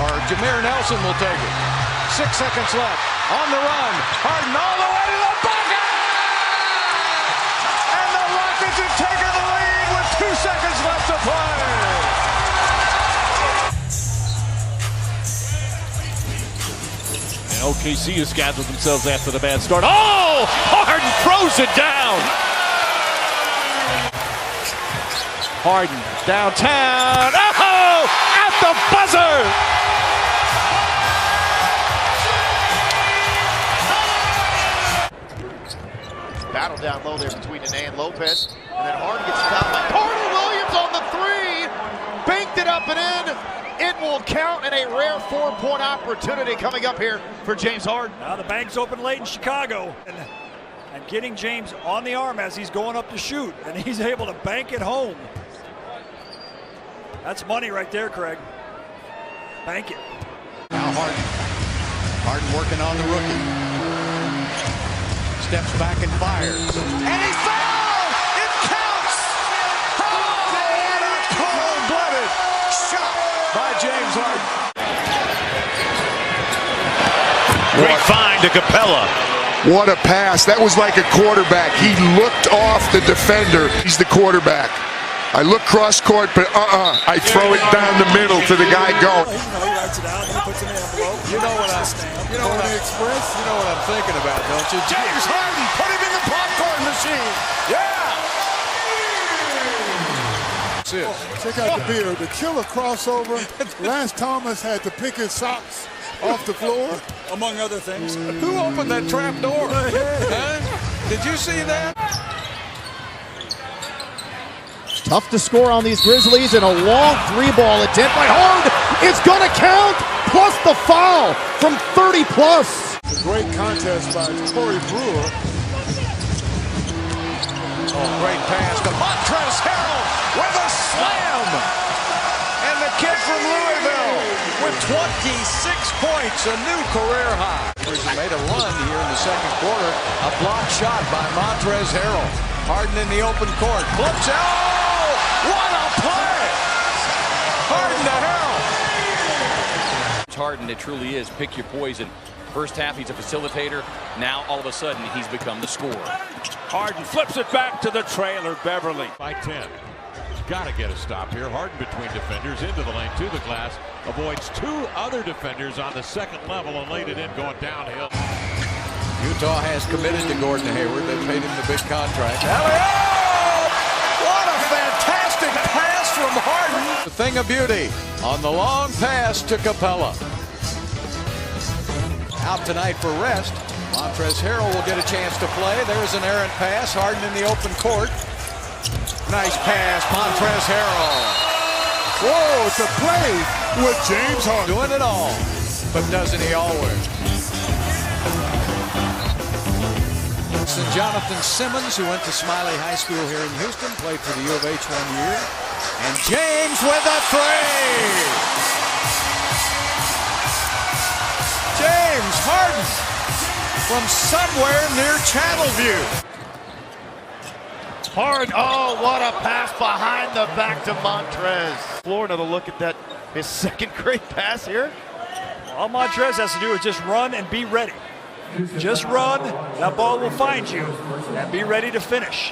or Jameer Nelson will take it. 6 seconds left. On the run. Harden all the way to the bucket! And the Rockets have taken the lead with 2 seconds left to play. OKC has gathered themselves after the bad start. Oh! Harden throws it down! Harden downtown. Oh! At the buzzer! Battle down low there between Nene and Lopez. And then Harden gets fouled by Carter Williams on the three. Banked it up and in. It will count, and a rare 4-point opportunity coming up here for James Harden. Now the bank's open late in Chicago, and getting James on the arm as he's going up to shoot, and he's able to bank it home. That's money right there, Craig. Bank it. Now Harden. Harden working on the rookie. Steps back and fires. And he fouled! It counts! Oh, what a cold-blooded shot by James Harden. Great find to Capella. What a pass. That was like a quarterback. He looked off the defender. He's the quarterback. I look cross court, but I throw it down the middle to the guy going. He writes it out, he puts it in the envelope. You know what I'm thinking about, don't you? James Harden, put him in the popcorn machine. Yeah. That's it. Check out the beer. The killer crossover. Lance Thomas had to pick his socks off the floor, Among other things. Who opened that trap door? Huh? Did you see that? Tough to score on these Grizzlies, and a long three-ball attempt by Harden. It's going to count, plus the foul from 30+. A great contest by Corey Brewer. Oh, great pass to Montrezl Harrell with a slam. And the kid from Louisville with 26 points, a new career high. He made a run here in the second quarter. A block shot by Montrezl Harrell. Harden in the open court. Flips out. What a play! Harden to Harrell. Harden, it truly is. Pick your poison. First half, he's a facilitator. Now, all of a sudden, he's become the scorer. Harden flips it back to the trailer, Beverly. By 10. He's got to get a stop here. Harden between defenders, into the lane, to the glass. Avoids 2 other defenders on the second level and laid it in going downhill. Utah has committed to Gordon Hayward. They paid him the big contract. What a fantastic pass from Harden. The thing of beauty on the long pass to Capella. Out tonight for rest. Montrezl Harrell will get a chance to play. There's an errant pass. Harden in the open court. Nice pass, Montrezl Harrell. Whoa, it's a play with James Harden. Doing it all, but doesn't he always? And Jonathan Simmons, who went to Smiley High School here in Houston, played for the U of H 1 year. And James with a three! James Harden from somewhere near Channelview. Harden, oh, what a pass behind the back to Montrez. Florida to look at that, his second great pass here. All Montrez has to do is just run and be ready. Just run, that ball will find you, and be ready to finish.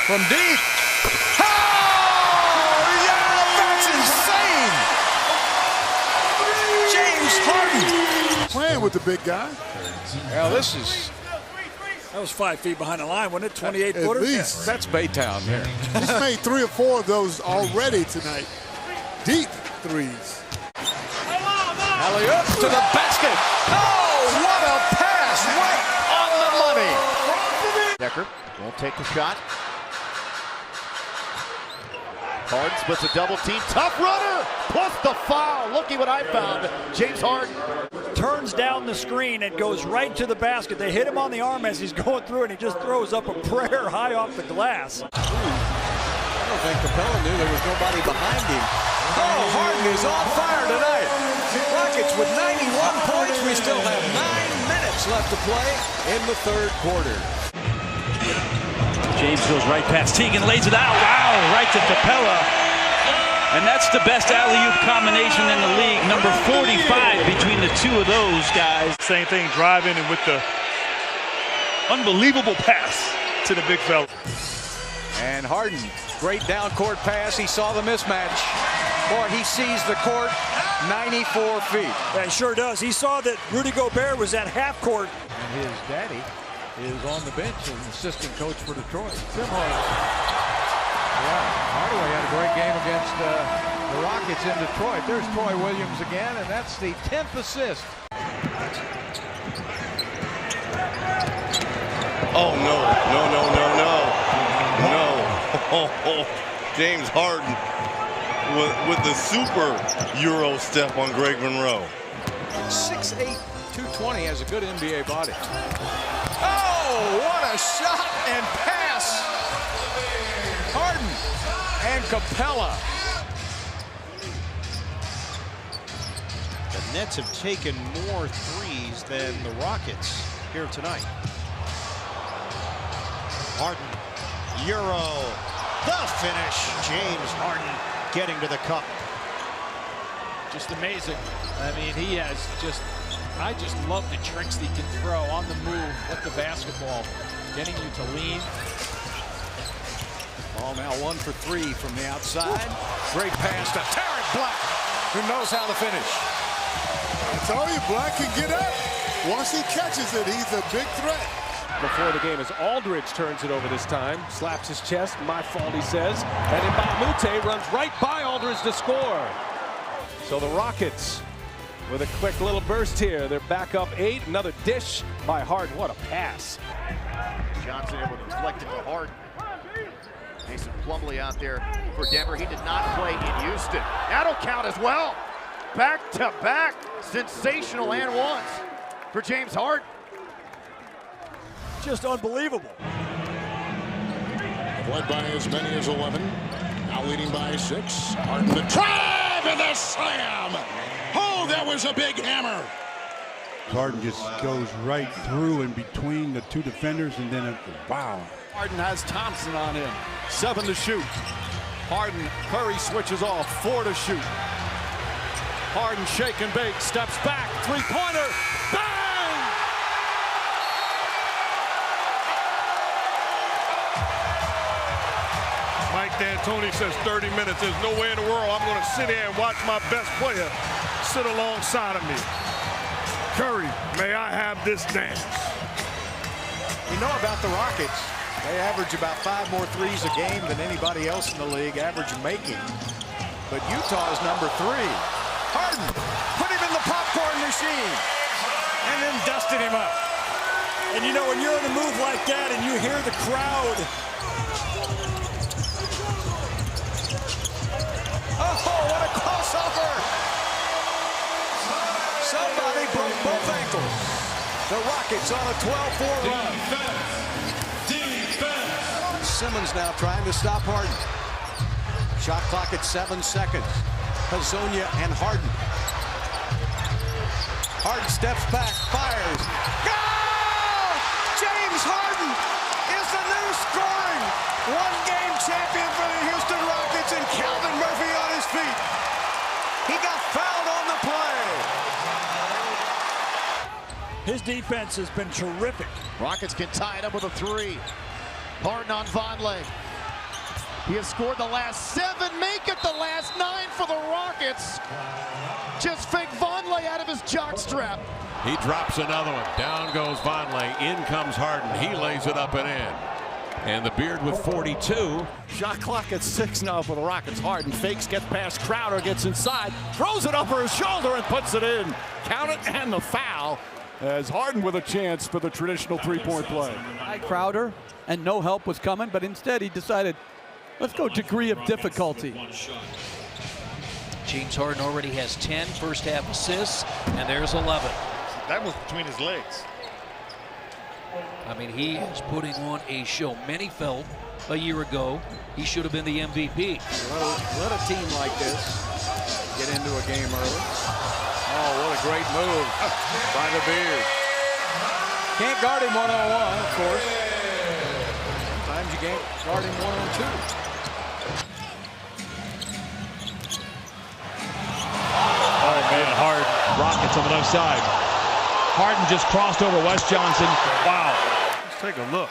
From deep. Oh, yeah, that's insane! James Harden. Playing with the big guy. Well, this is... That was 5 feet behind the line, wasn't it? 28 At footers? least. That's Baytown here. He's made 3 or 4 of those already tonight. Deep threes. Alley-oop to the basket. Oh, what a pass! Right on the money. Decker won't take the shot. Harden splits a double team. Tough runner, plus the foul. Looky what I found. James Harden turns down the screen and goes right to the basket. They hit him on the arm as he's going through, and he just throws up a prayer high off the glass. I don't think Capella knew there was nobody behind him. Oh, Harden is on fire tonight. Rockets with 91 points. We still have 9 minutes left to play in the third quarter. James goes right past Teagan, lays it out. Wow, right to Capella. And that's the best alley-oop combination in the league. Number 45 between the two of those guys. Same thing, driving and with the unbelievable pass to the big fella. And Harden, great down court pass. He saw the mismatch. Boy, he sees the court 94 feet. Yeah, he sure does. He saw that Rudy Gobert was at half court. And his daddy is on the bench as assistant coach for Detroit. Tim Hardaway. Yeah, Hardaway had a great game against the Rockets in Detroit. There's Troy Williams again, and that's the 10th assist. Oh, no, no, no, no, no. No. Oh, James Harden with the super Euro step on Greg Monroe. 6'8", 220, has a good NBA body. Oh, what a shot and pass. Harden and Capella. The Nets have taken more threes than the Rockets here tonight. Harden, Euro, the finish. James Harden getting to the cup. Just amazing. I mean, he has I just love the tricks that he can throw on the move with the basketball, getting you to lean. Ball now 1 for 3 from the outside. Great pass to Tarek Black, who knows how to finish. I told you, Black can get up. Once he catches it, he's a big threat. Before the game as Aldridge turns it over this time. Slaps his chest. My fault, he says. And Mbamute runs right by Aldridge to score. So the Rockets with a quick little burst here. They're back up 8. Another dish by Harden. What a pass. Johnson able to deflect it to Harden. Mason Plumlee out there for Denver. He did not play in Houston. That'll count as well. Back-to-back sensational and ones for James Harden. Just unbelievable. Led by as many as 11. Now leading by 6. Harden the drive and the slam. Oh, that was a big hammer. Harden just goes right through and between the two defenders, and then wow. Harden has Thompson on him. 7 to shoot. Harden, Curry switches off. 4 to shoot. Harden shake and bake, steps back, 3-pointer, bang! Mike D'Antoni says 30 minutes. There's no way in the world I'm going to sit here and watch my best player sit alongside of me. Curry, may I have this dance? You know about the Rockets. They average about 5 more threes a game than anybody else in the league average making. But Utah is number 3. Harden put him in the popcorn machine and then dusted him up. And you know, when you're in a move like that and you hear the crowd. Oh, what a crossover. Somebody broke both ankles. The Rockets on a 12-4 run. Simmons now trying to stop Harden. Shot clock at 7 seconds. Hazonia and Harden. Harden steps back, fires. Goal! James Harden is the new scoring one-game champion for the Houston Rockets, and Calvin Murphy on his feet. He got fouled on the play. His defense has been terrific. Rockets can tie it up with a 3. Harden on Vonleh. He has scored the last 7, make it the last 9 for the Rockets. Just fake Vonleh out of his jockstrap. He drops another one. Down goes Vonleh. In comes Harden. He lays it up and in. And the Beard with 42. Shot clock at 6 now for the Rockets. Harden fakes, gets past Crowder, gets inside, throws it over his shoulder and puts it in. Count it and the foul. As Harden with a chance for the traditional 3-point play. Crowder, and no help was coming, but instead he decided, let's go degree of difficulty. James Harden already has 10 first-half assists, and there's 11. That was between his legs. I mean, he is putting on a show. Many felt a year ago he should have been the MVP. Let a team like this get into a game early. Oh, what a great move by the Beard. Can't guard him one-on-one, of course. Sometimes you can't guard him one-on-two. Rockets on the left side. Harden just crossed over Wes Johnson. Wow. Let's take a look.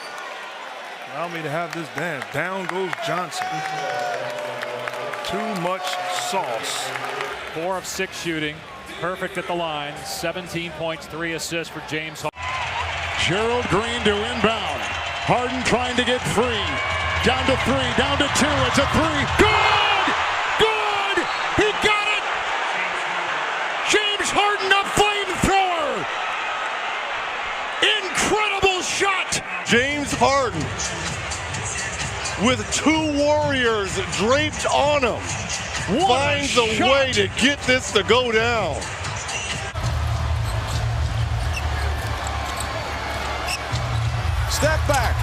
Allow me to have this dance. Down goes Johnson. Too much sauce. 4 of 6 shooting. Perfect at the line. 17 points, 3 assists for James Harden. Gerald Green to inbound. Harden trying to get free. Down to 3, down to 2. It's a 3. Good! Good! He got it! James Harden, a flamethrower! Incredible shot! James Harden with 2 Warriors draped on him finds a way to get this to go down. Step back.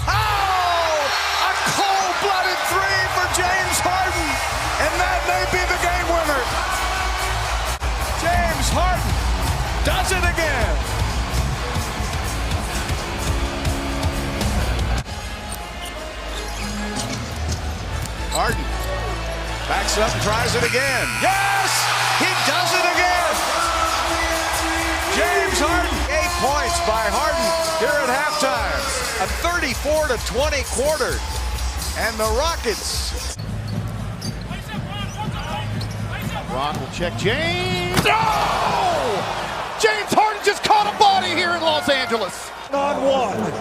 Oh! A cold-blooded 3 for James Harden. And that may be the game winner. James Harden does it again. Harden backs up and tries it again. Yes! He does it again! James Harden, 8 points by Harden here at halftime. A 34-20 quarter. And the Rockets. Ron will check James. Oh! James Harden just caught a body here in Los Angeles. On 1.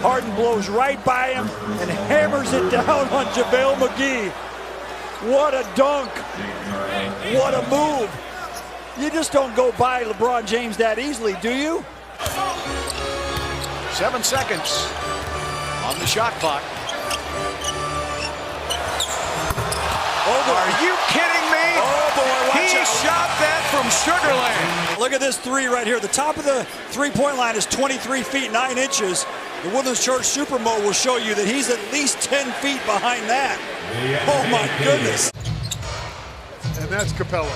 Harden blows right by him and hammers it down on JaVale McGee. What a dunk. What a move. You just don't go by LeBron James that easily, do you? 7 seconds on the shot clock. Are you kidding me? Oh boy, watch He out. shot that from Sugar Land. Look at this 3 right here. The top of the three-point line is 23 feet 9 inches. The Woodlands Church Supermo will show you that he's at least 10 feet behind that. Oh my goodness. And that's Capella.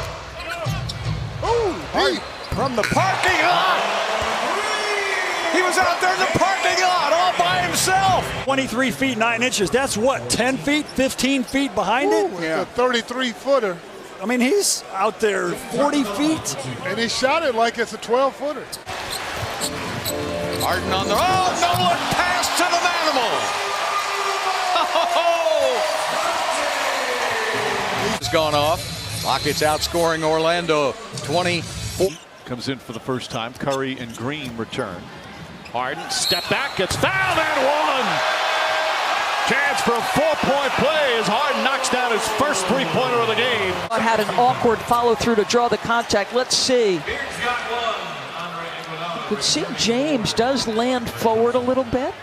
Ooh, from the parking lot. He was out there in the parking lot all by himself. 23 feet 9 inches. That's what, 10 feet, 15 feet behind it? Yeah. A 33-footer. I mean, he's out there 40 feet. And he shot it like it's a 12-footer. Harden on the, oh, no-look pass to the Manimal. Oh! It's gone off. Rockets outscoring Orlando 24. Comes in for the first time. Curry and Green return. Harden, step back, gets fouled and 1. Chance for a 4-point play as Harden knocks down his first 3-pointer of the game. Had an awkward follow-through to draw the contact. Let's see. You can see James does land forward a little bit.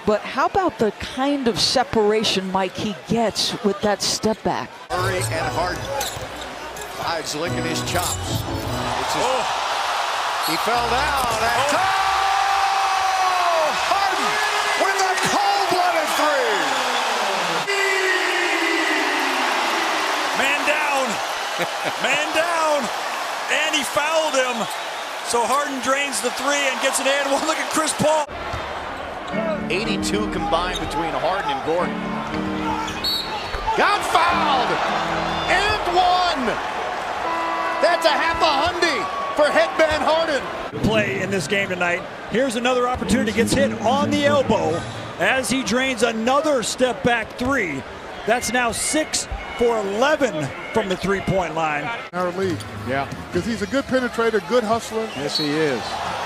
But how about the kind of separation, Mike, he gets with that step back? Curry and Harden. Hides licking his chops. He fell down. Harden with a cold-blooded 3. Man down. And he fouled him. So Harden drains the 3 and gets an and 1. Look at Chris Paul. 82 combined between Harden and Gordon. Got fouled! And 1! That's a half a hundy for Headband Harden. Play in this game tonight. Here's another opportunity. Gets hit on the elbow as he drains another step back 3. That's now 6 for 11 from the 3-point line. Our lead. Yeah. Because he's a good penetrator, good hustler. Yes, he is.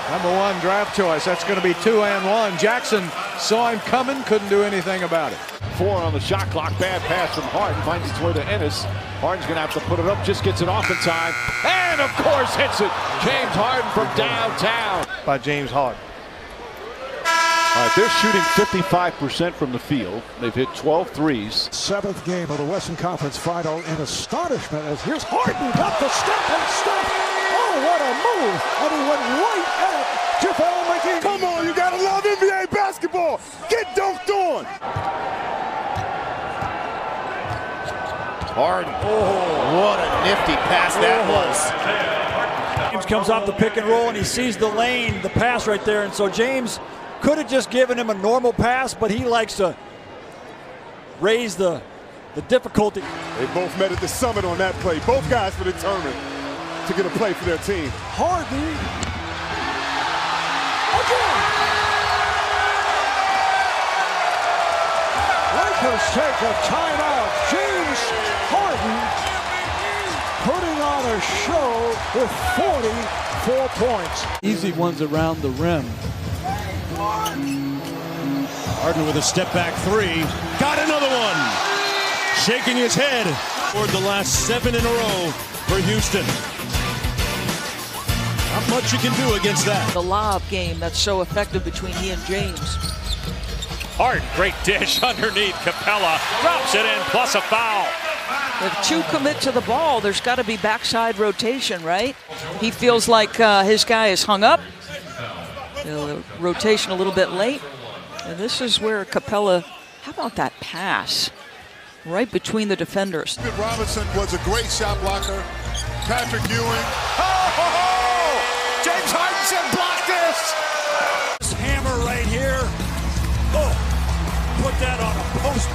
#1 draft choice. That's going to be 2 and 1. Jackson saw him coming, couldn't do anything about it. 4 on the shot clock. Bad pass from Harden. Finds its way to Ennis. Harden's going to have to put it up. Just gets it off in time. And, of course, hits it. James Harden from downtown. By James Harden. All right, they're shooting 55% from the field. They've hit 12 threes. 7th game of the Western Conference Final in astonishment as here's Harden got the step and step. Oh, what a move. And he went right at JaVale McGee. Come on, you gotta love NBA basketball. Get dunked on. Harden. Oh, what a nifty pass that was. James comes off the pick and roll and he sees the lane, the pass right there. And so James could have just given him a normal pass, but he likes to raise the difficulty. They both met at the summit on that play. Both guys were determined. to get a play for their team. Harden. Again. Lakers take a timeout. James Harden putting on a show with 44 points. Easy ones around the rim. Harden with a step-back three. Got another one. Shaking his head toward the last 7 in a row for Houston. Not much you can do against that. The lob game that's so effective between he and James. Harden, great dish underneath. Capella drops it in, plus a foul. If two commit to the ball, there's got to be backside rotation, right? He feels like his guy is hung up. Rotation a little bit late. And this is where Capella, how about that pass? Right between the defenders. Robinson was a great shot blocker. Patrick Ewing. James Harden said block this. This hammer right here. Oh, put that on a post.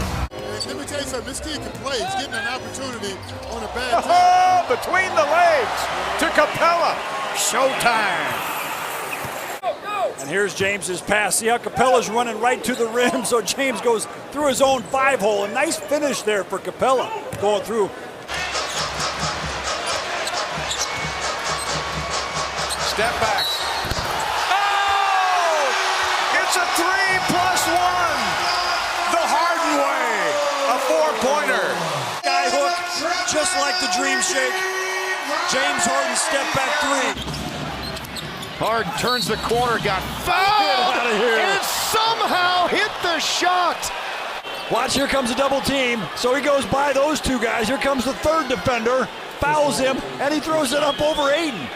Let me tell you something, this kid can play. He's getting an opportunity on a bad time. Between the legs to Capella. Showtime. And here's James's pass. See how Capella's running right to the rim, so James goes through his own 5-hole. A nice finish there for Capella going through. Step back. Oh! It's a 3+1. The Harden way. A 4-pointer. Guy hook, just like the dream shake. James Harden step back three. Harden turns the corner, got fouled, and somehow hit the shot. Watch, here comes a double team. So he goes by those two guys. Here comes the third defender, fouls him, and he throws it up over Aiden.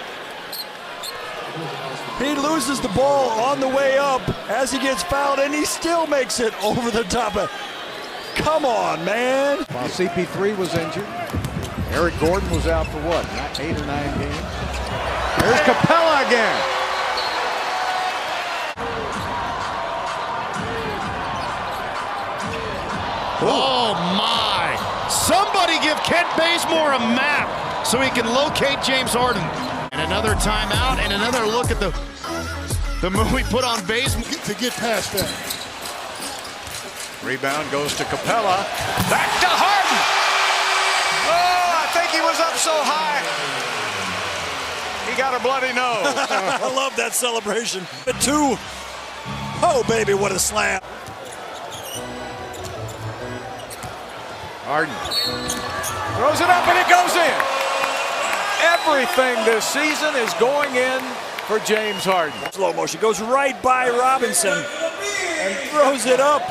He loses the ball on the way up as he gets fouled, and he still makes it over the top of. Come on, man. While CP3 was injured, Eric Gordon was out for what, 8 or 9 games? There's Capella again. Oh my! Somebody give Kent Bazemore a map so he can locate James Harden. And another timeout and another look at the move we put on Bazemore. To get past that. Rebound goes to Capella. Back to Harden. Oh, I think he was up so high. He got a bloody nose. I love that celebration. The 2. Oh, baby, what a slam. Harden throws it up and it goes in. Everything this season is going in for James Harden. Slow motion, goes right by Robinson and throws it up.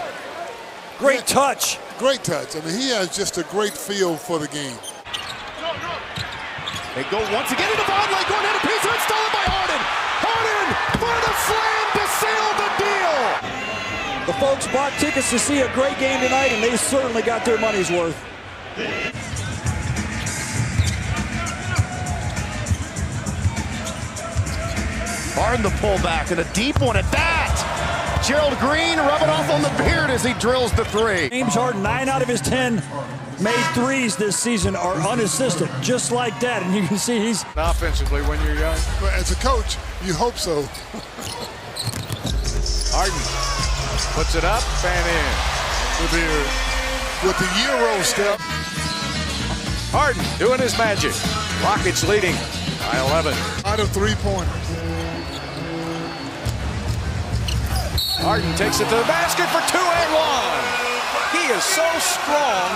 Great touch. Great touch. I mean, he has just a great feel for the game. They go once again into Vonleh, going ahead of piece, and it's stolen by Harden. Harden for the slam to seal the deal. The folks bought tickets to see a great game tonight, and they certainly got their money's worth. Harden the pullback, and a deep one at that. Gerald Green rubbing off on the beard as he drills the 3. James Harden, 9 out of his 10 made threes this season are unassisted, just like that. And you can see he's offensively when you're young. But as a coach, you hope so. Harden puts it up and in. With the Euro step. Harden doing his magic. Rockets leading by 11. Out of 3-pointers. Harden takes it to the basket for 2 and 1. He is so strong.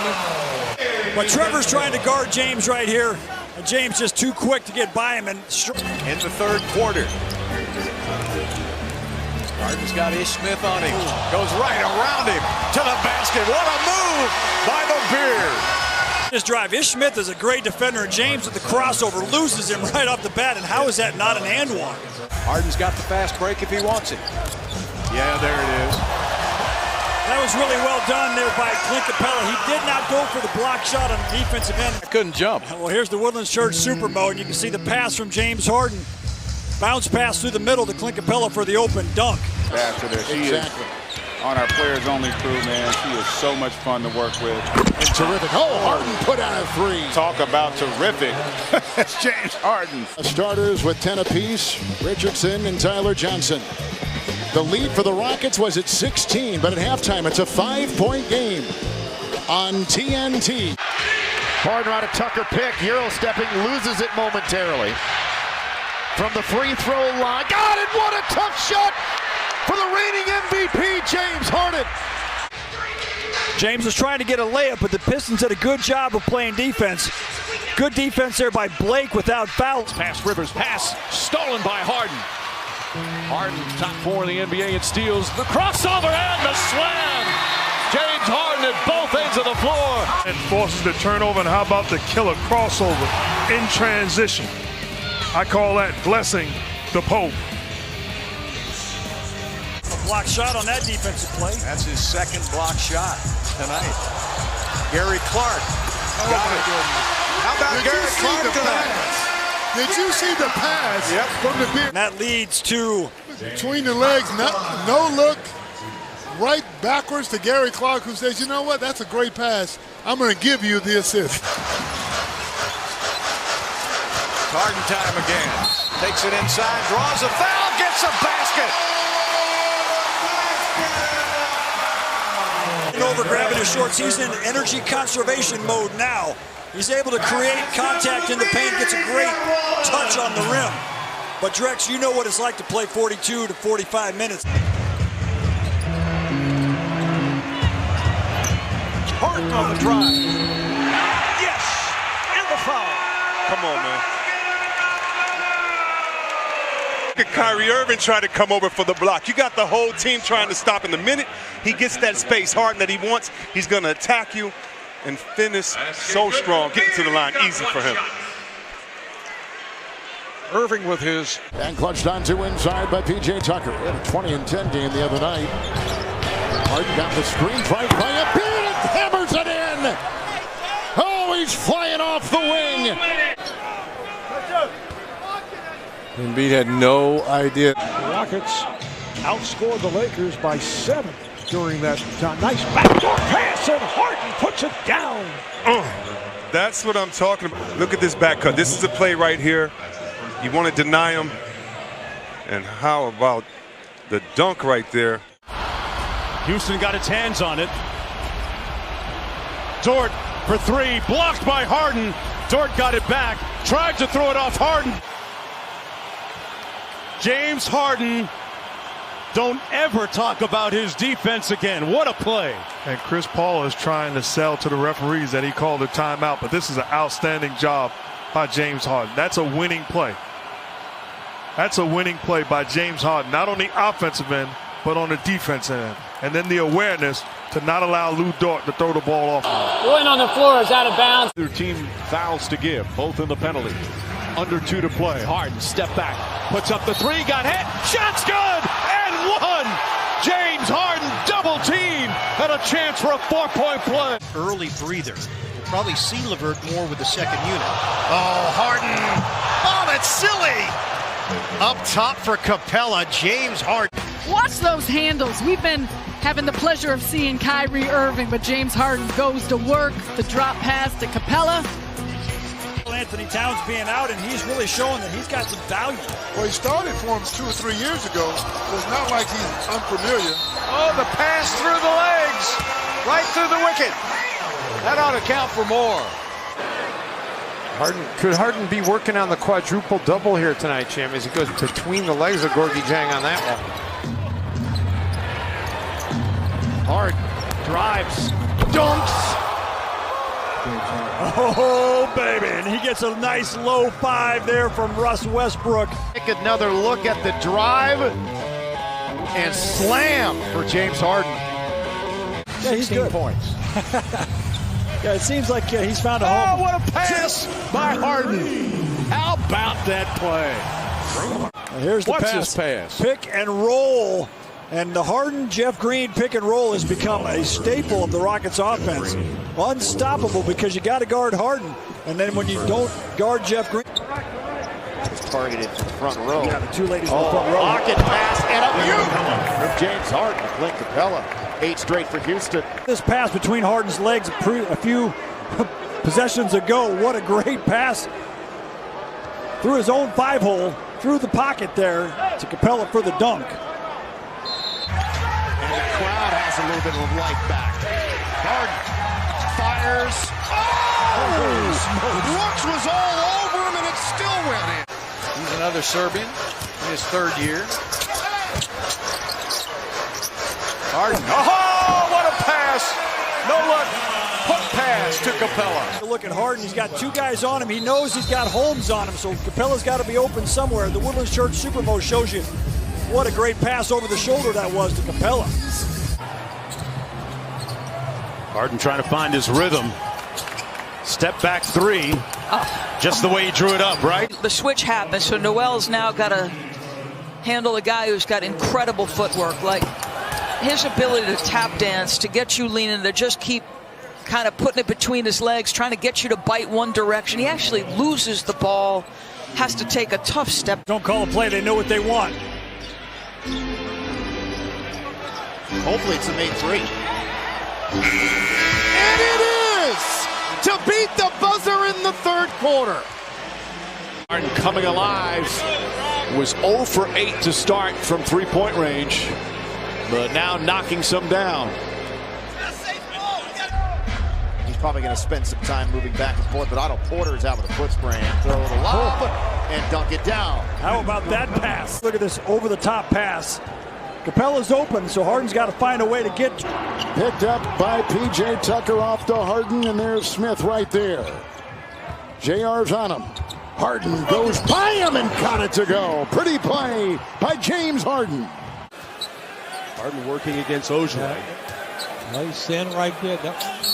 But Trevor's trying to guard James right here. And James just too quick to get by him. And in the third quarter. Harden's got Ish Smith on him. Goes right around him to the basket. What a move by the Beard. This drive. Ish Smith is a great defender. And James with the crossover loses him right off the bat. And how is that not an and one? Harden's got the fast break if he wants it. Yeah, there it is. That was really well done there by Clint Capella. He did not go for the block shot on the defensive end. I couldn't jump. Well, here's the Woodlands Church Super Mode. You can see the pass from James Harden. Bounce pass through the middle to Clint Capella for the open dunk. After this, exactly. on our players-only crew, man. She is so much fun to work with. And terrific. Oh, Harden put out a three. Talk about terrific. That's James Harden. Starters with 10 apiece, Richardson and Tyler Johnson. The lead for the Rockets was at 16, but at halftime, it's a 5-point game on TNT. Harden on a Tucker pick, Euro stepping, loses it momentarily. From the free throw line, got it, what a tough shot for the reigning MVP, James Harden. James was trying to get a layup, but the Pistons did a good job of playing defense. Good defense there by Blake without fouls. Pass Rivers, pass stolen by Harden. Harden, top 4 in the NBA in steals. The crossover and the slam. James Harden at both ends of the floor. And forces the turnover, and how about the killer crossover in transition? I call that blessing the Pope. A block shot on that defensive play. That's his second block shot tonight. Gary Clark got it. How about Gary Clark tonight? Did you see the pass? Yep. From the big. That leads to between the legs, no look, right backwards to Gary Clark, who says, you know what, that's a great pass. I'm going to give you the assist. Harden time again. Takes it inside, draws a foul, gets a basket. Over grabbing his shorts. He's in energy conservation mode now. He's able to create contact in the paint, gets a great touch on the rim. But Drex, you know what it's like to play 42 to 45 minutes. Harden on the drive. Yes! And the foul. Come on, man. Look at Kyrie Irving trying to come over for the block. You got the whole team trying to stop him. The minute he gets that space, Harden, that he wants, he's going to attack you and finish so strong, getting to the line, easy for him. Irving with his. And clutched onto inside by P.J. Tucker. He had a 20 and 10 game the other night. Harden got the screen, fight by a beat, and hammers it in. Oh, he's flying off the wing. Embiid had no idea. The Rockets outscored the Lakers by 7 during that time. Nice backdoor pass, and Harden puts it down. That's what I'm talking about. Look at this back cut. This is a play right here. You want to deny him. And how about the dunk right there? Houston got its hands on it. Dort for 3, blocked by Harden. Dort got it back, tried to throw it off Harden. James Harden, don't ever talk about his defense again. What a play. And Chris Paul is trying to sell to the referees that he called a timeout, but this is an outstanding job by James Harden. That's a winning play. That's a winning play by James Harden, not on the offensive end, but on the defensive end. And then the awareness to not allow Lou Dort to throw the ball off. Going on the floor is out of bounds. Their team fouls to give, both in the penalty. Under 2 to play. Harden, step back, puts up the 3, got hit, shot's good, and 1! James Harden, double team, and a chance for a 4-point play. Early breather. We'll probably see LeVert more with the second unit. Oh, Harden! Oh, that's silly! Up top for Capella, James Harden. Watch those handles. We've been having the pleasure of seeing Kyrie Irving, but James Harden goes to work. The drop pass to Capella. Anthony Towns being out, and he's really showing that he's got some value. Well, he started for him 2 or 3 years ago, so it's not like he's unfamiliar. Oh, the pass through the legs, right through the wicket. That ought to count for more. Could Harden be working on the quadruple double here tonight, Jim, as he goes between the legs of Gorgie Jang on that one? Harden drives, dunks. Oh, baby, and he gets a nice low 5 there from Russ Westbrook. Take another look at the drive and slam for James Harden. Yeah, he's good. Points. Yeah, it seems like he's found a home. Oh, what a pass by Harden. How about that play? Here's the What's pass. this pass? Pick and roll. And the Harden-Jeff Green pick and roll has become a staple of the Rockets offense. Unstoppable because you got to guard Harden. And then when you don't guard Jeff Green. It's targeted from the front row. Yeah, the two ladies in the front row. Pocket pass and a beaut from James Harden. Clint Capella, 8 straight for Houston. This pass between Harden's legs a few possessions ago. What a great pass through his own 5-hole, through the pocket there to Capella for the dunk. And the crowd has a little bit of life back. Harden fires. Brooks was all over him and it still went in. He's another Serbian in his 3rd year. Harden. Oh, what a pass! No look. Hook pass to Capella. Look at Harden. He's got 2 guys on him. He knows he's got Holmes on him, so Capella's got to be open somewhere. The Woodlands Church Supermo shows you what a great pass over the shoulder that was to Capella. Harden trying to find his rhythm. Step back 3. Just the way he drew it up, right? The switch happens, so Noel's now got to handle a guy who's got incredible footwork. Like his ability to tap dance, to get you leaning, to just keep kind of putting it between his legs, trying to get you to bite one direction. He actually loses the ball, has to take a tough step. Don't call a play, they know what they want. Hopefully it's a made 3. And it is! To beat the buzzer in the 3rd quarter. Harden coming alive. Was 0 for 8 to start from 3-point range, but now knocking some down. He's probably going to spend some time moving back and forth, but Otto Porter is out with a foot sprain. Throw the lob and dunk it down. How about that pass? Look at this over-the-top pass. Capella's open, so Harden's got to find a way to get. Picked up by P.J. Tucker off to Harden, and there's Smith right there. JR's on him. Harden goes by him and got it to go. Pretty play by James Harden. Harden working against Ojale. Well, he's standing right there.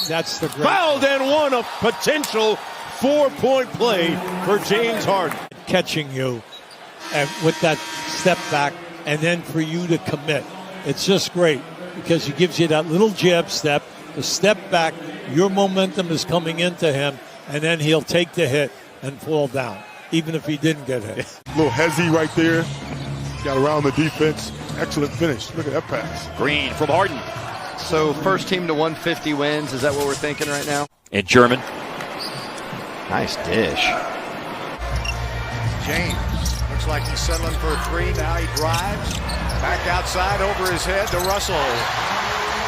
That's the great. Fouled and one, a potential 4-point play for James Harden. Catching you and with that step back, and then for you to commit. It's just great because he gives you that little jab step, the step back, your momentum is coming into him, and then he'll take the hit and fall down, even if he didn't get hit. A little hezzy right there. Got around the defense. Excellent finish. Look at that pass. Green from Harden. So first team to 150 wins. Is that what we're thinking right now? And German. Nice dish. James looks like he's settling for a 3. Now he drives. Back outside over his head to Russell.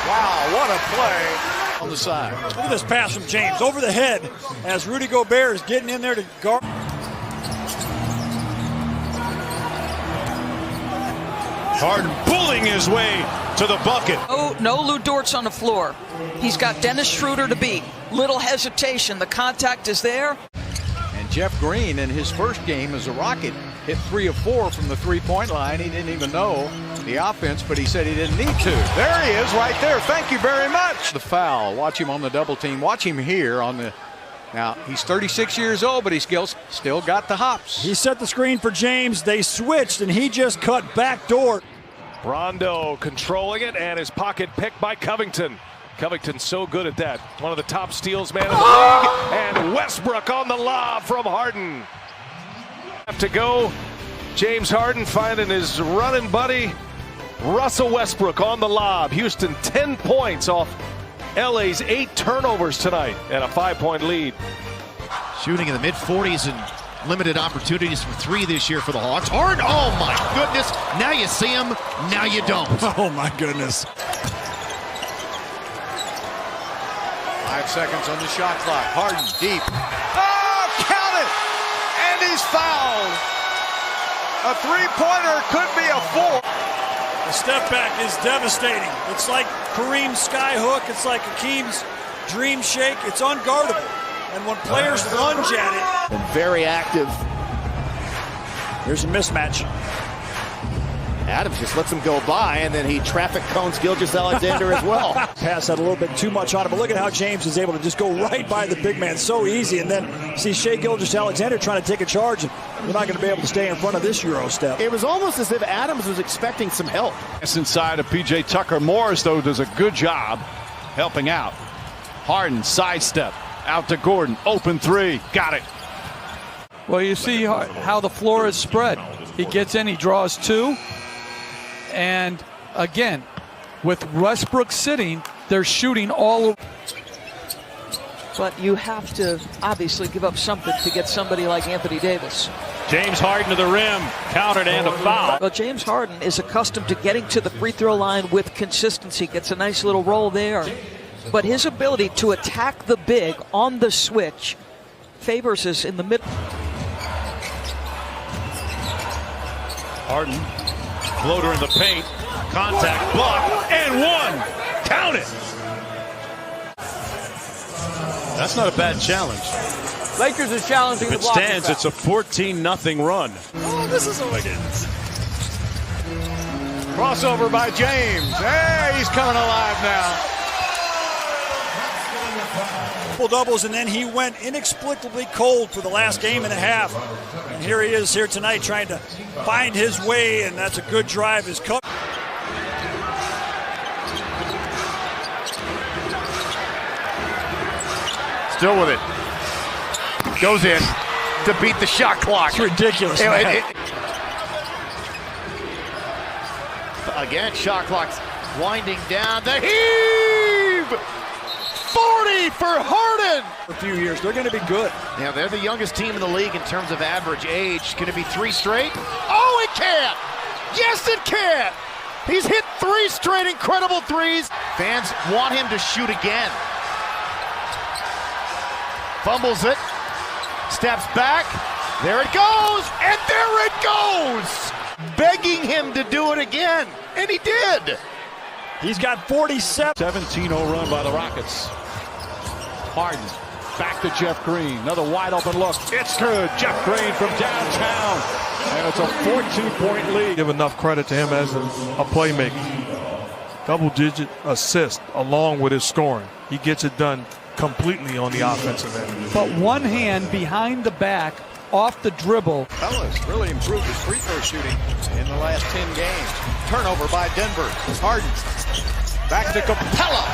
Wow, what a play on the side. Look at this pass from James over the head as Rudy Gobert is getting in there to guard. Harden bullying his way to the bucket. Oh, no Lou Dortz on the floor. He's got Dennis Schroeder to beat. Little hesitation. The contact is there. And Jeff Green in his first game as a Rocket hit 3 of 4 from the 3-point line. He didn't even know the offense, but he said he didn't need to. There he is right there. Thank you very much. The foul. Watch him on the double team. Watch him here on the. Now, he's 36 years old, but he still got the hops. He set the screen for James. They switched, and he just cut backdoor. Rondo controlling it, and his pocket picked by Covington. Covington's so good at that. One of the top steals man in the league. And Westbrook on the lob from Harden. Have to go. James Harden finding his running buddy, Russell Westbrook on the lob. Houston 10 points off LA's 8 turnovers tonight and a 5-point lead. Shooting in the mid-40s and limited opportunities for 3 this year for the Hawks. Harden, oh my goodness. Now you see him, now you don't. Oh my goodness. 5 seconds on the shot clock. Harden deep. Oh, count it! And he's fouled. A 3-pointer could be a 4. The step back is devastating. It's like Kareem's skyhook. It's like Hakeem's dream shake. It's unguardable. And when players lunge at it. And very active. Here's a mismatch. Adams just lets him go by, and then he traffic cones Gilgeous-Alexander as well. Pass had a little bit too much on it, but look at how James is able to just go right by the big man so easy. And then see Shai Gilgeous-Alexander trying to take a charge. And we're not going to be able to stay in front of this Euro step. It was almost as if Adams was expecting some help. It's inside of P.J. Tucker. Morris, though, does a good job helping out. Harden, sidestep, out to Gordon. Open 3. Got it. Well, you see how the floor is spread. He gets in, he draws 2. And again, with Westbrook sitting, they're shooting all over. But you have to obviously give up something to get somebody like Anthony Davis. James Harden to the rim, countered and a foul. Well, James Harden is accustomed to getting to the free throw line with consistency. Gets a nice little roll there. But his ability to attack the big on the switch favors us in the middle. Harden, floater in the paint, contact, block, and 1. Count it. That's not a bad challenge. Lakers are challenging If it stands, it's a 14-0 run. Oh, this is a Wiggins. Crossover by James. Hey, he's coming alive now. Doubles, and then he went inexplicably cold for the last game and a half. And here he is here tonight trying to find his way, and that's a good drive. His cut. Still with it. Goes in to beat the shot clock. It's ridiculous. Again, shot clock's winding down. The heave! 40 for Harden! A few years, they're going to be good. Yeah, they're the youngest team in the league in terms of average age. Can it be 3 straight? Oh, it can! Yes, it can! He's hit 3 straight incredible threes. Fans want him to shoot again. Fumbles it. Steps back. There it goes! And there it goes! Begging him to do it again. And he did! He's got 47. 17-0 run by the Rockets. Harden back to Jeff Green. Another wide open look. It's good. Jeff Green from downtown. And it's a 14-point lead. Give enough credit to him as a playmaker. Double-digit assist along with his scoring. He gets it done completely on the offensive end. But one hand behind the back, off the dribble. Fellas really improved his free throw shooting in the last 10 games. Turnover by Denver. Harden back to Capella.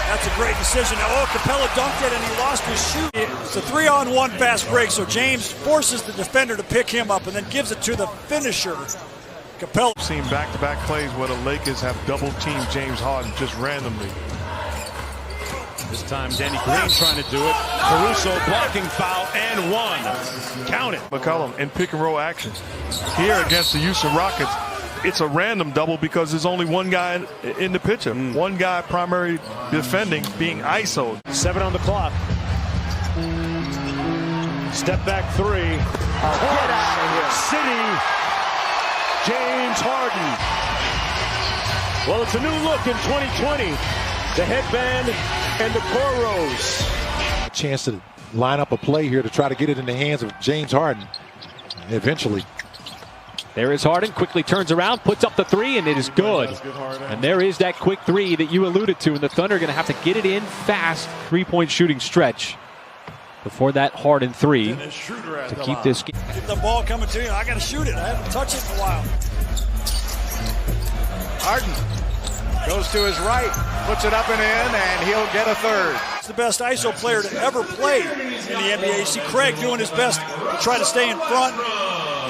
That's a great decision. Now, Capella dunked it and he lost his shoot. It's a 3-on-1 fast break, so James forces the defender to pick him up and then gives it to the finisher. Capella. Seen back-to-back plays where the Lakers have double-teamed James Harden just randomly. This time Danny Green trying to do it. Caruso blocking foul and 1. Count it. McCollum in pick-and-roll action. Here against the Houston Rockets, it's a random double because there's only one guy in the picture. One guy primary defending being ISO'd. 7 on the clock. Step back 3. Get out of here. City. James Harden. Well, it's a new look in 2020. The headband and the cornrows. A chance to line up a play here to try to get it in the hands of James Harden. Eventually. There is Harden, quickly turns around, puts up the 3, and it is good. And there is that quick 3 that you alluded to, and the Thunder are going to have to get it in fast. 3-point shooting stretch before that Harden 3 to keep this game. Get the ball coming to you. I got to shoot it. I haven't touched it in a while. Harden goes to his right, puts it up and in, and he'll get a 3rd. He's the best ISO player to ever play in the NBA. You see Craig doing his best to try to stay in front.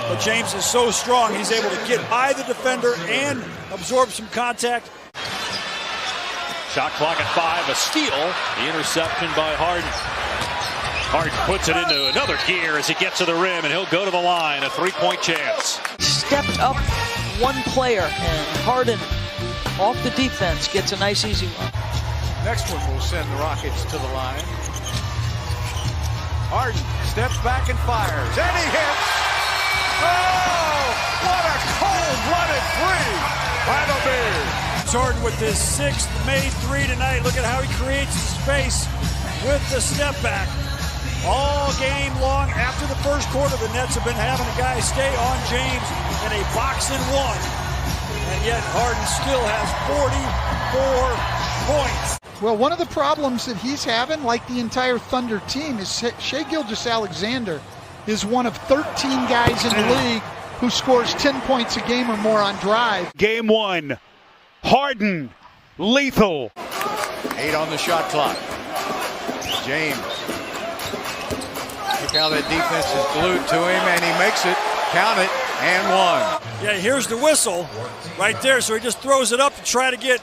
But James is so strong, he's able to get by the defender and absorb some contact. Shot clock at 5, a steal. The interception by Harden. Harden puts it into another gear as he gets to the rim, and he'll go to the line, a 3-point chance. Stepped up one player, and Harden, off the defense, gets a nice easy one. Next one will send the Rockets to the line. Harden steps back and fires, and he hits. Oh, what a cold-blooded 3 by the Bears. Harden with his 6th made 3 tonight. Look at how he creates space with the step back. All game long after the first quarter, the Nets have been having a guy stay on James in a box and 1. And yet Harden still has 44 points. Well, one of the problems that he's having, like the entire Thunder team, is Shai Gilgeous-Alexander is one of 13 guys in the league who scores 10 points a game or more on drive. Game 1, Harden, lethal. 8 on the shot clock. James how that defense is glued to him, and he makes it. Count it, and one. Yeah, here's the whistle right there. So he just throws it up to try to get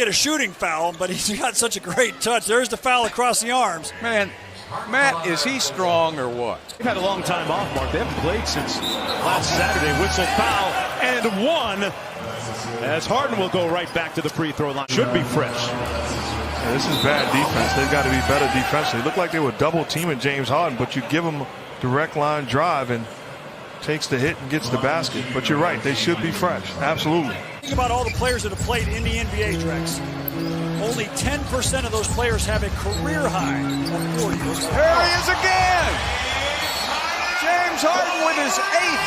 a shooting foul, but he's got such a great touch. There's the foul across the arms. Man, Matt, is he strong or what? They've had a long time off, Mark. They haven't played since last Saturday. Whistle, foul, and one. As Harden will go right back to the free throw line. Should be fresh. Yeah, this is bad defense. They've got to be better defensively. It looked like they were double teaming James Harden, but you give him direct line drive and takes the hit and gets the basket. But you're right, they should be fresh. Absolutely. Think about all the players that have played in the NBA, Drex. Only 10% of those players have a career high of 40. There he is again! James Harden with his 8th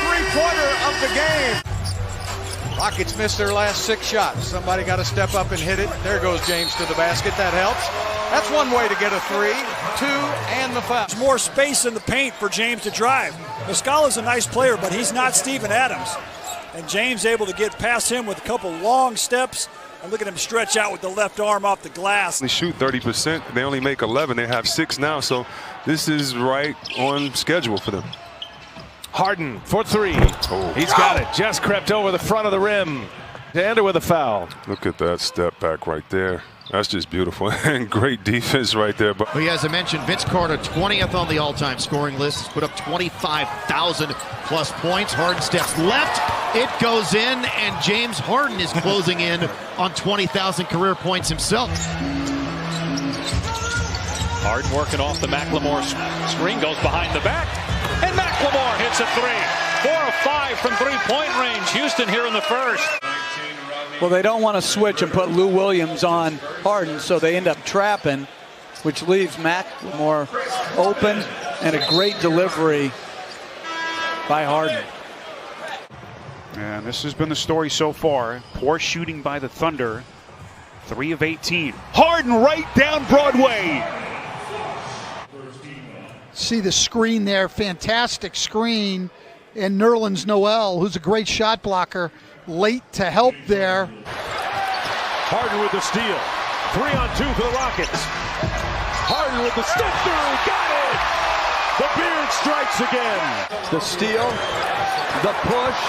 three-pointer of the game. Rockets missed their last 6 shots. Somebody got to step up and hit it. There goes James to the basket. That helps. That's one way to get a 3, 2, and the foul. There's more space in the paint for James to drive. Muscala's a nice player, but he's not Steven Adams. And James able to get past him with a couple long steps. And look at him stretch out with the left arm off the glass. They shoot 30%. They only make 11. They have 6 now. So this is right on schedule for them. Harden for 3. He's got it. Just crept over the front of the rim. Xander with a foul. Look at that step back right there. That's just beautiful. And great defense right there. But as I mentioned, Vince Carter 20th on the all-time scoring list. He's put up 25,000 plus points. Harden steps left. It goes in, and James Harden is closing in on 20,000 career points himself. Harden working off the McLemore screen, goes behind the back, and McLemore hits a 3. 4 of 5 from three-point range. Houston here in the first. Well, they don't want to switch and put Lou Williams on Harden, so they end up trapping, which leaves McLemore open, and a great delivery by Harden. And this has been the story so far. Poor shooting by the Thunder. 3 of 18. Harden right down Broadway. See the screen there, fantastic screen. And Nerlens Noel, who's a great shot blocker, late to help there. Harden with the steal. 3 on 2 for the Rockets. Harden with the step through. Got it! The beard strikes again. The steal, the push,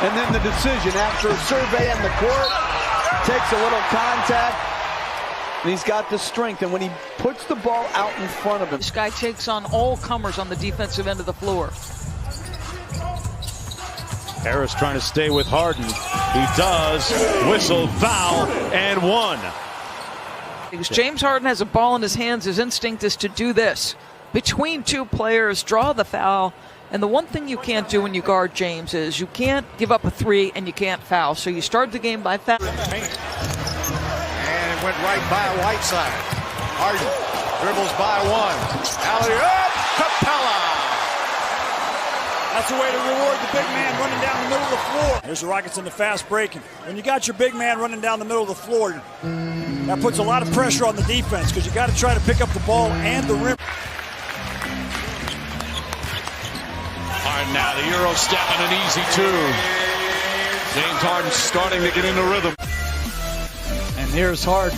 and then the decision after a survey on the court. Takes a little contact. And he's got the strength, and when he puts the ball out in front of him. This guy takes on all comers on the defensive end of the floor. Harris trying to stay with Harden. He does. Whistle, foul, and 1. Because James Harden has a ball in his hands, his instinct is to do this. Between 2 players, draw the foul. And the one thing you can't do when you guard James is you can't give up a 3 and you can't foul. So you start the game by foul. And it went right by Whiteside. Harden dribbles by 1. Alley-oop, Capella. That's the way to reward the big man running down the middle of the floor. Here's the Rockets in the fast break. When you got your big man running down the middle of the floor, that puts a lot of pressure on the defense because you got to try to pick up the ball and the rim. Harden now, the Euro step and an easy 2. James Harden starting to get into rhythm. And here's Harden.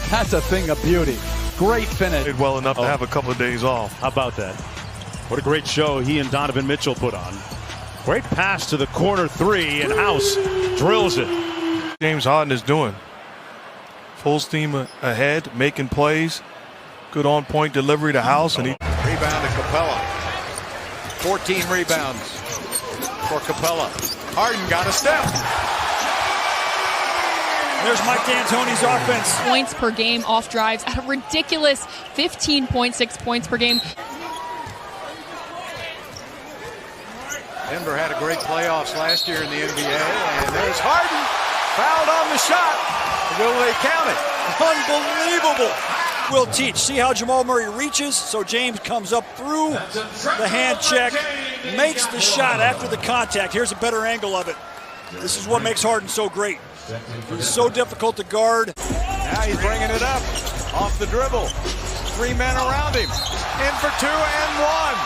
That's a thing of beauty. Great finish. Did well enough to have a couple of days off. How about that? What a great show he and Donovan Mitchell put on. Great pass to the corner 3, and House drills it. James Harden is doing. Full steam ahead, making plays. Good on-point delivery to House. And he Rebound to Capella. 14 rebounds for Capella. Harden got a step. There's Mike D'Antoni's offense. Points per game off drives at a ridiculous 15.6 points per game. Denver had a great playoffs last year in the NBA, and there's Harden fouled on the shot. Will they count it? Unbelievable. Will teach. See how Jamal Murray reaches, so James comes up through the hand check, makes the shot after the contact. Here's a better angle of it. This is what makes Harden so great. He's so difficult to guard. Now he's bringing it up off the dribble. 3 men around him. In for 2 and 1.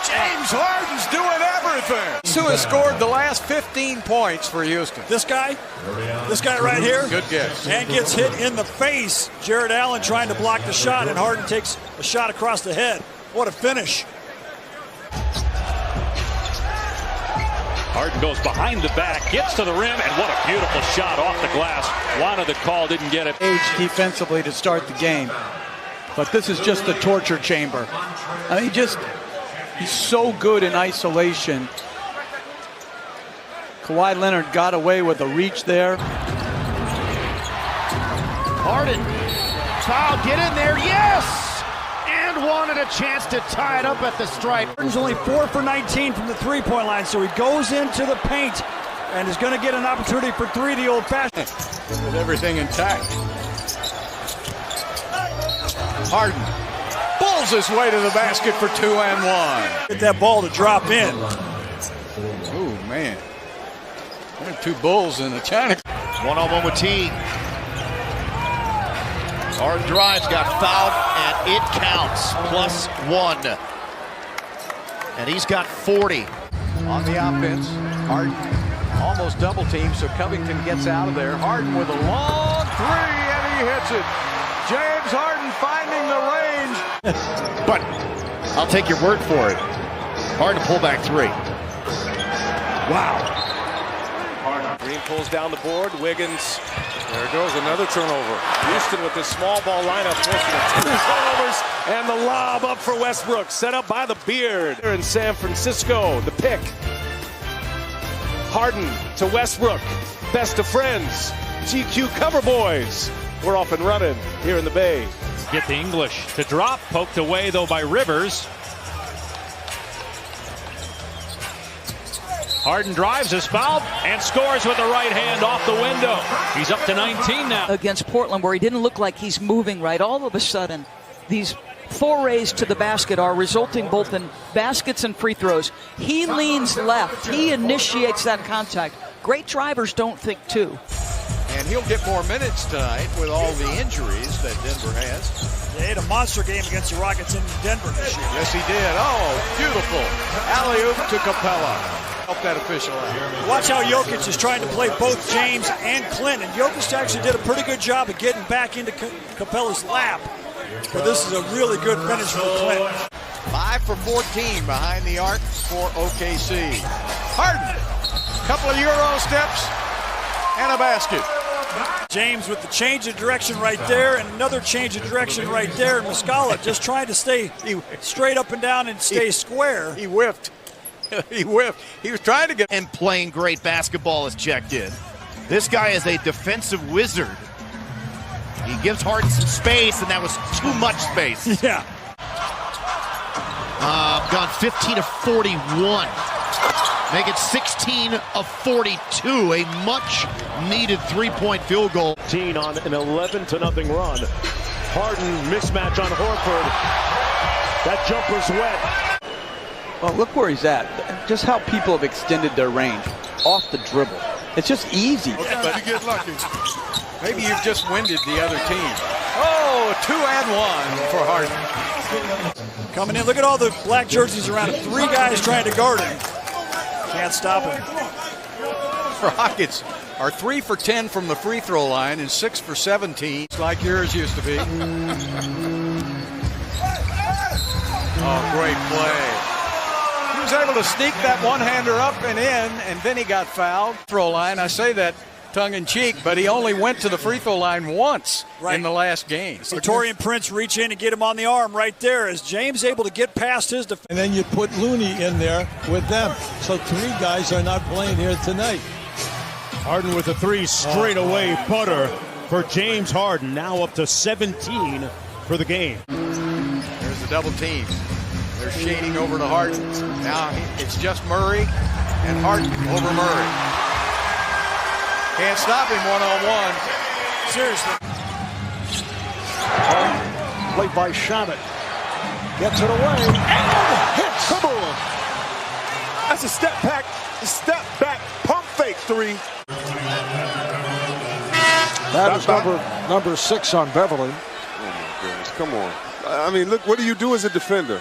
James Harden's doing everything. Who has scored the last 15 points for Houston? This guy right here. Good guess. And gets hit in the face. Jared Allen trying to block the shot, and Harden takes a shot across the head. What a finish. Harden goes behind the back, gets to the rim, and what a beautiful shot off the glass. Wanted the call, didn't get it. Defensively to start the game. But this is just the torture chamber. I mean, he's so good in isolation. Kawhi Leonard got away with a reach there. Harden, foul, get in there, yes! And wanted a chance to tie it up at the stripe. Harden's only 4 for 19 from the three-point line, so he goes into the paint and is going to get an opportunity for three the old-fashioned. With everything intact. Harden pulls his way to the basket for 2 and 1. Get that ball to drop in. Oh, man. There are 2 Bulls in the China. One-on-one with T. Harden drives, got fouled, and it counts. +1. And he's got 40. On the offense, Harden almost double teamed, so Covington gets out of there. Harden with a long 3, and he hits it. James Harden finding the range. But I'll take your word for it. Harden to pull back 3. Wow. Green pulls down the board. Wiggins. There goes another turnover. Houston with this small ball lineup forcing 2 turnovers and the lob up for Westbrook. Set up by the Beard. In San Francisco, the pick. Harden to Westbrook. Best of friends. GQ cover boys. We're off and running here in the Bay. Get the English to drop. Poked away though by Rivers. Harden drives, is fouled, and scores with the right hand off the window. He's up to 19 now. Against Portland, where he didn't look like he's moving right, all of a sudden, these forays to the basket are resulting both in baskets and free throws. He leans left. He initiates that contact. Great drivers don't think too. And he'll get more minutes tonight with all the injuries that Denver has. They had a monster game against the Rockets in Denver this year. Yes, he did. Oh, beautiful. Alley-oop to Capella. Help that official out. Watch how Jokic is trying to play both James and Clint. And Jokic actually did a pretty good job of getting back into Capella's lap. But this is a really good finish for Clint. 5 for 14 behind the arc for OKC. Harden. Couple of Euro steps and a basket. James with the change of direction right there and another change of direction right there. And Muscala just trying to stay straight up and down and stay square. He whiffed. He whiffed. He was trying to get... And playing great basketball is checked in. This guy is a defensive wizard. He gives Harden some space, and that was too much space. Yeah. Gone 15 of 41. Make it 16 of 42. A much-needed three-point field goal. On an 11-0 run. Harden mismatch on Horford. That jumper's wet. Well, look where he's at. Just how people have extended their range off the dribble. It's just easy. But you get lucky. Maybe you've just winded the other team. Oh, 2 and 1 for Harden. Coming in. Look at all the black jerseys around him. 3 guys trying to guard him. Can't stop him. Rockets are 3 for 10 from the free throw line and 6 for 17, like yours used to be. Oh, great play. He was able to sneak that one-hander up and in, and then he got fouled. Throw line, I say that tongue-in-cheek, but he only went to the free throw line once in the last game. Torian Prince reach in and get him on the arm right there as James able to get past his defense. And then you put Looney in there with them. So 3 guys are not playing here tonight. Harden with a 3 straight away putter for James Harden, now up to 17 for the game. There's the double team. They're shading over to Harden. Now it's just Murray and Harden over Murray. Can't stop him one-on-one. Seriously. Played by Shamit. Gets it away. And hits. Come on. That's a step back, pump fake 3. That is number 6 on Beverly. Oh my goodness, come on. I mean, look, what do you do as a defender?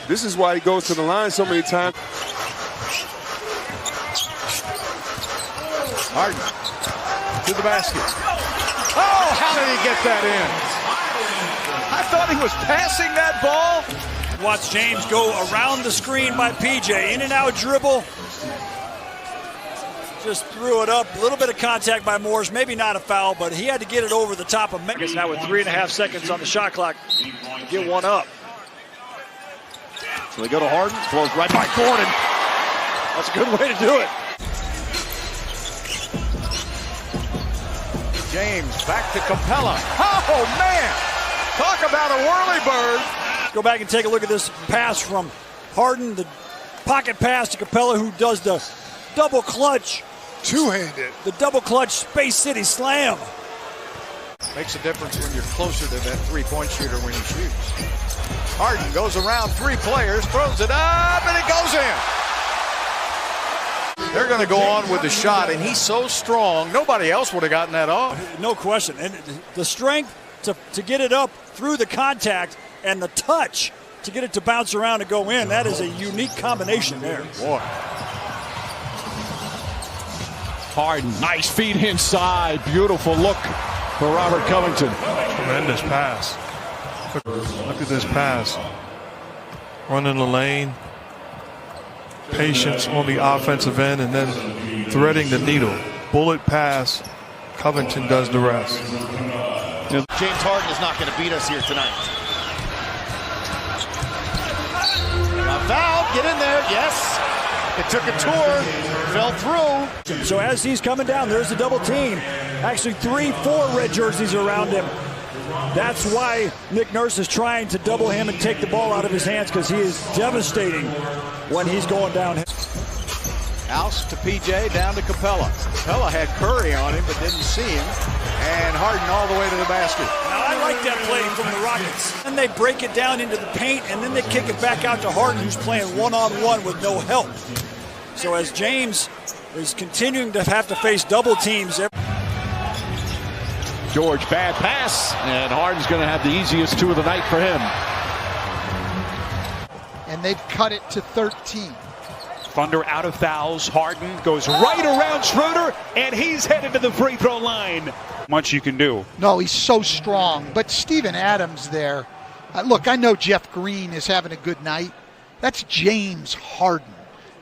This is why he goes to the line so many times. Harden to the basket. Oh, how did he get that in? I thought he was passing that ball. Watch James go around the screen by PJ. In and out dribble. Just threw it up. A little bit of contact by Morris. Maybe not a foul, but he had to get it over the top of Memphis. Now with 3.5 seconds on the shot clock, get one up. So they go to Harden. Flows right by Gordon. That's a good way to do it. James back to Capella. Oh, man. Talk about a whirly bird. Go back and take a look at this pass from Harden. The pocket pass to Capella, who does the double clutch. Two-handed. The double clutch Space City slam. Makes a difference when you're closer to that three-point shooter when he shoots. Harden goes around 3 players, throws it up, and it goes in. They're going to go on with the shot, and he's so strong, nobody else would have gotten that off. No question. And the strength to get it up through the contact and the touch to get it to bounce around and go in, that is a unique combination there. Boy. Harden, nice feed inside. Beautiful look for Robert Covington. Tremendous pass. Look at this pass. Running the lane. Patience on the offensive end and then threading the needle. Bullet pass. Covington does the rest. James Harden is not going to beat us here tonight. Foul, get in there, yes. It took a tour, fell through. So as he's coming down, there's a double team. Actually 3-4 red jerseys around him. That's why Nick Nurse is trying to double him and take the ball out of his hands, because he is devastating when he's going down. House to PJ, down to Capella. Capella had Curry on him but didn't see him. And Harden all the way to the basket. Now I like that play from the Rockets. And they break it down into the paint, and then they kick it back out to Harden, who's playing one-on-one with no help. So as James is continuing to have to face double teams. George, bad pass, and Harden's going to have the easiest 2 of the night for him. And they've cut it to 13. Thunder out of fouls. Harden goes right around Schroeder, and he's headed to the free throw line. Much you can do. No, he's so strong. But Steven Adams there. Look, I know Jeff Green is having a good night. That's James Harden.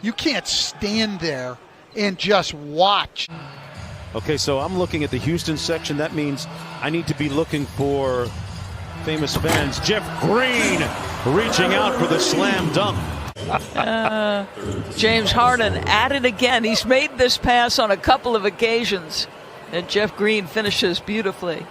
You can't stand there and just watch. Okay, so I'm looking at the Houston section. That means I need to be looking for famous fans. Jeff Green reaching out for the slam dunk. James Harden at it again. He's made this pass on a couple of occasions, and Jeff Green finishes beautifully.